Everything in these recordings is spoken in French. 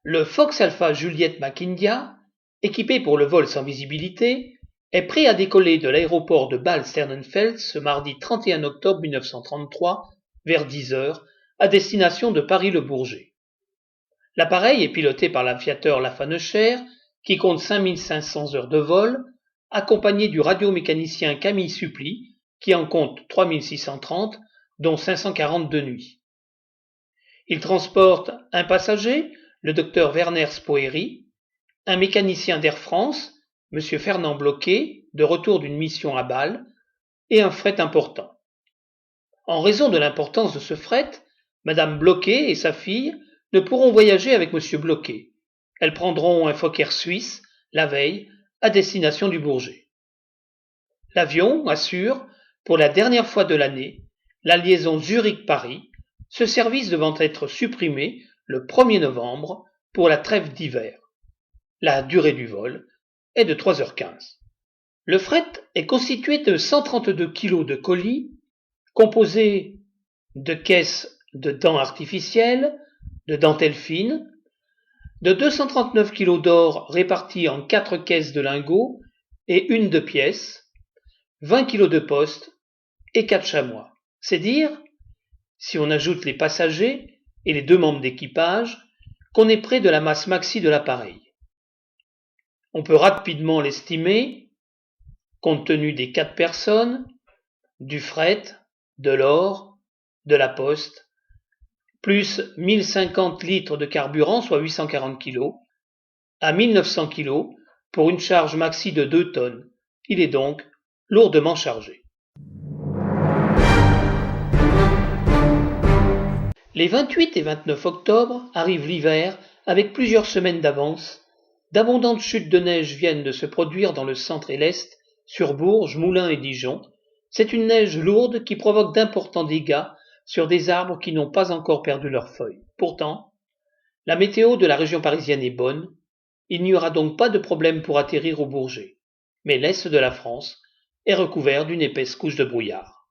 Le Fox Alpha Juliet Mac-India, équipé pour le vol sans visibilité, est prêt à décoller de l'aéroport de Bâle-Sternenfels ce mardi 31 octobre 1933 vers 10 heures à destination de Paris-le-Bourget. L'appareil est piloté par l'aviateur Lafanecher qui compte 5500 heures de vol, accompagné du radiomécanicien Camille Supply qui en compte 3630, dont 540 de nuit. Il transporte un passager, le docteur Werner Spoeri, un mécanicien d'Air France, M. Fernand Bloquet, de retour d'une mission à Bâle, et un fret important. En raison de l'importance de ce fret, Mme Bloquet et sa fille ne pourront voyager avec M. Bloquet. Elles prendront un Fokker suisse, la veille, à destination du Bourget. L'avion assure, pour la dernière fois de l'année, la liaison Zurich-Paris, ce service devant être supprimé le 1er novembre pour la trêve d'hiver. La durée du vol est de 3h15. Le fret est constitué de 132 kg de colis, composés de caisses de dents artificielles, de dentelles fines, de 239 kg d'or répartis en 4 caisses de lingots et une de pièces, 20 kg de poste et 4 chamois. C'est dire, si on ajoute les passagers et les 2 membres d'équipage, qu'on est près de la masse maxi de l'appareil. On peut rapidement l'estimer, compte tenu des 4 personnes, du fret, de l'or, de la poste, plus 1050 litres de carburant, soit 840 kg, à 1900 kg pour une charge maxi de 2 tonnes. Il est donc lourdement chargé. Les 28 et 29 octobre arrive l'hiver avec plusieurs semaines d'avance. D'abondantes chutes de neige viennent de se produire dans le centre et l'est, sur Bourges, Moulins et Dijon. C'est une neige lourde qui provoque d'importants dégâts sur des arbres qui n'ont pas encore perdu leurs feuilles. Pourtant, la météo de la région parisienne est bonne. Il n'y aura donc pas de problème pour atterrir au Bourget. Mais l'est de la France est recouvert d'une épaisse couche de brouillard.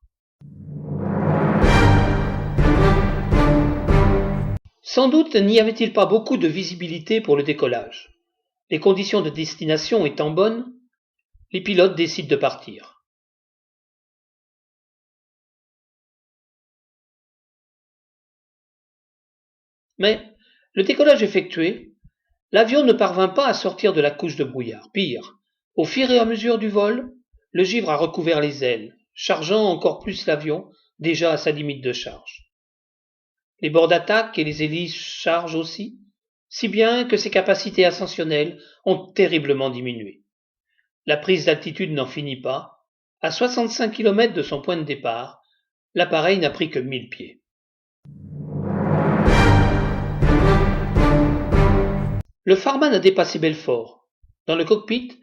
Sans doute n'y avait-il pas beaucoup de visibilité pour le décollage. Les conditions de destination étant bonnes, les pilotes décident de partir. Mais, le décollage effectué, l'avion ne parvint pas à sortir de la couche de brouillard. Pire, au fur et à mesure du vol, le givre a recouvert les ailes, chargeant encore plus l'avion, déjà à sa limite de charge. Les bords d'attaque et les hélices chargent aussi, si bien que ses capacités ascensionnelles ont terriblement diminué. La prise d'altitude n'en finit pas. À 65 km de son point de départ, l'appareil n'a pris que 1000 pieds. Le Farman a dépassé Belfort. Dans le cockpit,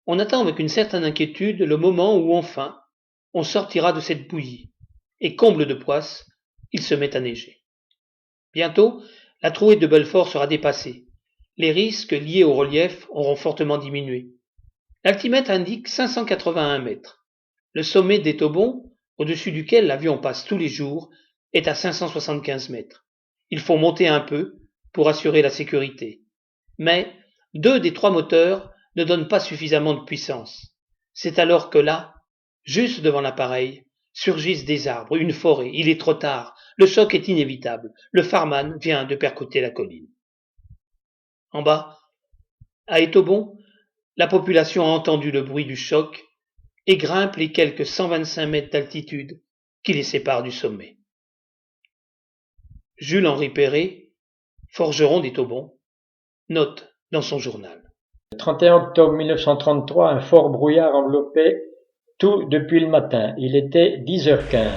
on attend avec une certaine inquiétude le moment où enfin on sortira de cette bouillie, et comble de poisse, il se met à neiger. Bientôt, la trouée de Belfort sera dépassée. Les risques liés au relief auront fortement diminué. L'altimètre indique 581 mètres. Le sommet des Taubons, au-dessus duquel l'avion passe tous les jours, est à 575 mètres. Il faut monter un peu pour assurer la sécurité. Mais 2 des 3 moteurs ne donnent pas suffisamment de puissance. C'est alors que là, juste devant l'appareil, surgissent des arbres, une forêt. Il est trop tard. Le choc est inévitable. Le Farman vient de percuter la colline. En bas, à Étaubon, la population a entendu le bruit du choc et grimpe les quelques 125 mètres d'altitude qui les séparent du sommet. Jules-Henri Perret, forgeron d'Étaubon, note dans son journal. Le 31 octobre 1933, un fort brouillard enveloppait tout depuis le matin. Il était 10h15.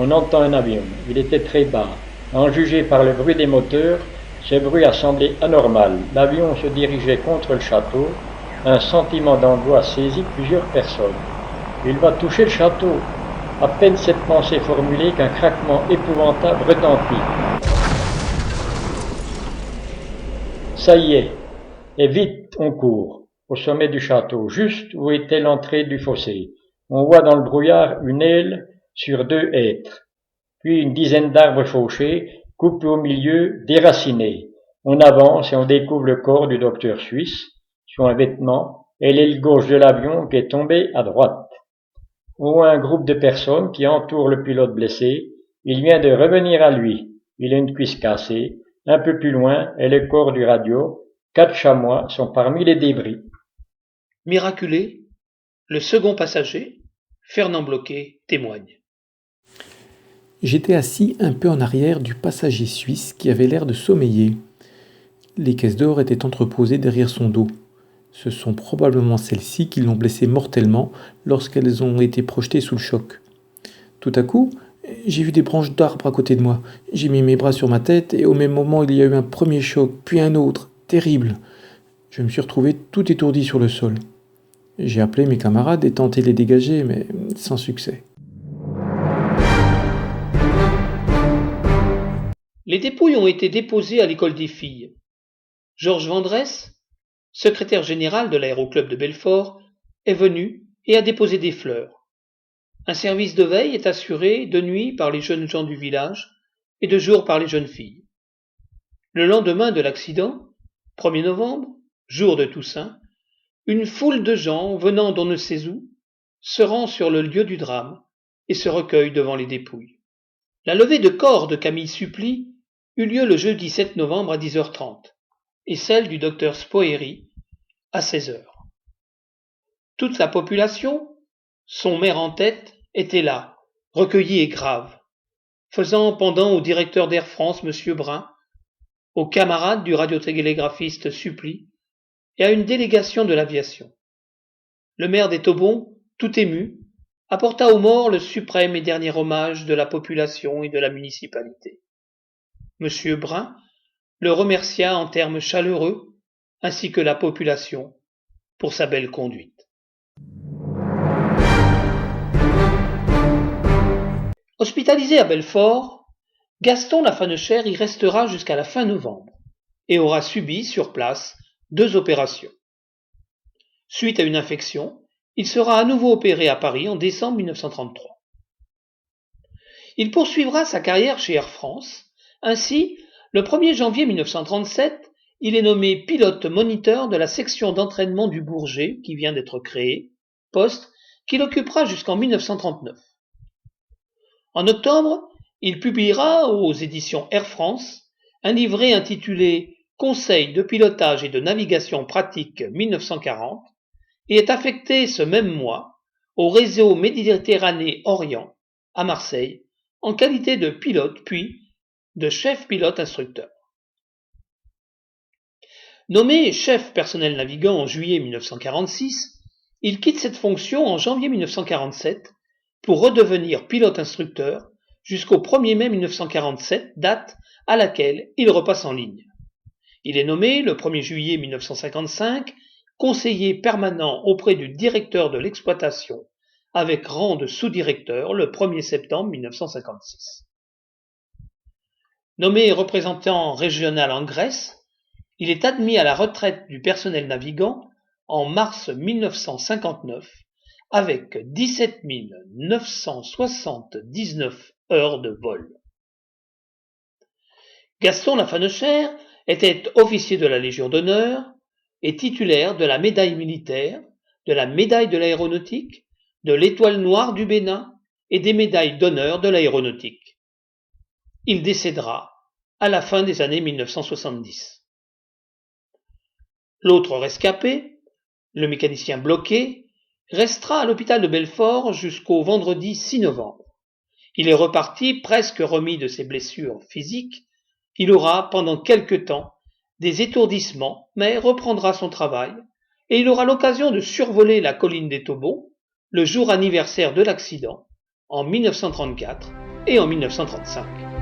On entend un avion. Il était très bas. À en juger par le bruit des moteurs, ce bruit a semblé anormal. L'avion se dirigeait contre le château. Un sentiment d'angoisse saisit plusieurs personnes. Il va toucher le château. À peine cette pensée formulée qu'un craquement épouvantable retentit. Ça y est, et vite on court, au sommet du château, juste où était l'entrée du fossé. On voit dans le brouillard une aile sur 2 hêtres, puis une dizaine d'arbres fauchés, coupés au milieu, déracinés. On avance et on découvre le corps du docteur suisse, sous un vêtement, et l'aile gauche de l'avion qui est tombée à droite. On voit un groupe de personnes qui entourent le pilote blessé. Il vient de revenir à lui. Il a une cuisse cassée. Un peu plus loin est le corps du radio. 4 chamois sont parmi les débris. Miraculé, le second passager, Fernand Bloquet, témoigne. J'étais assis un peu en arrière du passager suisse qui avait l'air de sommeiller. Les caisses d'or étaient entreposées derrière son dos. Ce sont probablement celles-ci qui l'ont blessé mortellement lorsqu'elles ont été projetées sous le choc. Tout à coup, j'ai vu des branches d'arbres à côté de moi. J'ai mis mes bras sur ma tête et au même moment, il y a eu un premier choc, puis un autre, terrible. Je me suis retrouvé tout étourdi sur le sol. J'ai appelé mes camarades et tenté de les dégager, mais sans succès. Les dépouilles ont été déposées à l'école des filles. Georges Vendresse, secrétaire général de l'aéroclub de Belfort, est venu et a déposé des fleurs. Un service de veille est assuré de nuit par les jeunes gens du village et de jour par les jeunes filles. Le lendemain de l'accident, 1er novembre, jour de Toussaint, une foule de gens venant d'on ne sait où se rend sur le lieu du drame et se recueille devant les dépouilles. La levée de corps de Camille Supply eut lieu le jeudi 7 novembre à 10h30 et celle du docteur Spoeri à 16h. Toute la population, son maire en tête, était là, recueillie et grave, faisant pendant au directeur d'Air France, M. Brun, aux camarades du radiotélégraphiste Supply et à une délégation de l'aviation. Le maire des Taubons, tout ému, apporta aux morts le suprême et dernier hommage de la population et de la municipalité. M. Brun le remercia en termes chaleureux, ainsi que la population, pour sa belle conduite. Hospitalisé à Belfort, Gaston Lafanechère y restera jusqu'à la fin novembre et aura subi sur place 2 opérations. Suite à une infection, il sera à nouveau opéré à Paris en décembre 1933. Il poursuivra sa carrière chez Air France. Ainsi, le 1er janvier 1937, il est nommé pilote moniteur de la section d'entraînement du Bourget qui vient d'être créée, poste qu'il occupera jusqu'en 1939. En octobre, il publiera aux éditions Air France un livret intitulé Conseils de pilotage et de navigation pratique 1940 et est affecté ce même mois au réseau Méditerranée-Orient à Marseille en qualité de pilote puis de chef pilote instructeur. Nommé chef personnel navigant en juillet 1946, il quitte cette fonction en janvier 1947 pour redevenir pilote instructeur jusqu'au 1er mai 1947, date à laquelle il repasse en ligne. Il est nommé le 1er juillet 1955 conseiller permanent auprès du directeur de l'exploitation avec rang de sous-directeur le 1er septembre 1956. Nommé représentant régional en Grèce, il est admis à la retraite du personnel navigant en mars 1959 avec 17 979 heures de vol. Gaston Lafanechère était officier de la Légion d'honneur et titulaire de la médaille militaire, de la médaille de l'aéronautique, de l'étoile noire du Bénin et des médailles d'honneur de l'aéronautique. Il décédera à la fin des années 1970. L'autre rescapé, le mécanicien Bloquet, restera à l'hôpital de Belfort jusqu'au vendredi 6 novembre. Il est reparti presque remis de ses blessures physiques. Il aura pendant quelque temps des étourdissements, mais reprendra son travail et il aura l'occasion de survoler la colline des Taubons, le jour anniversaire de l'accident, en 1934 et en 1935.